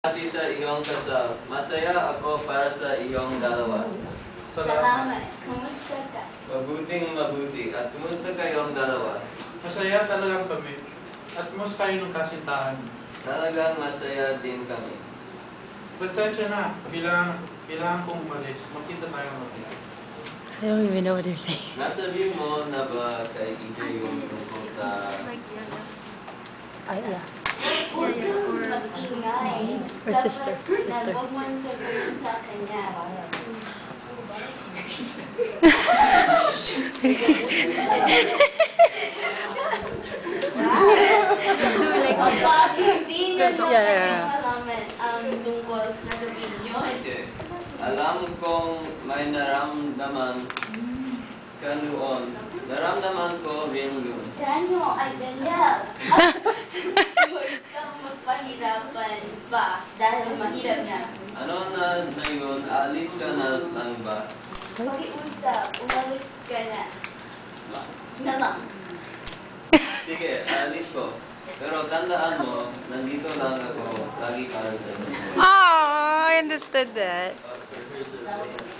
Pati sa iyong kasal. Masaya ako para sa iyong dalawa. Salamat. Kumusta ka? Mabuting mabuti. At kumusta kayong dalawa? Masaya talagang kami. At kumusta kayo ng kasintahan? Talagang masaya din kami. Pasensya na. Kailangan kong umalis. Makita tayo natin. I don't even know what they're saying. Nasabi mo na ba kay EJ yung tungkol sa... Yeah. Huwag kang mag-ingay. Or sister. Dapat Sister. nagpapansabihin sa kanya. Hindi niya malaman ang tungkol sa opinion. Okay. Alam kong may naramdaman ka noon. Naramdaman ko rin yun. Daniel, ay Daniel. Huwag kang magpahirapan pa dahil mahirap na. Ano na yun? Alis ka na lang ba? Pakiusap, umalis ka na. Na lang. Sige, alis ko. Pero tandaan mo, nandito lang ako lagi para sa iyo. Oh, I understood that. Oh, so here's the-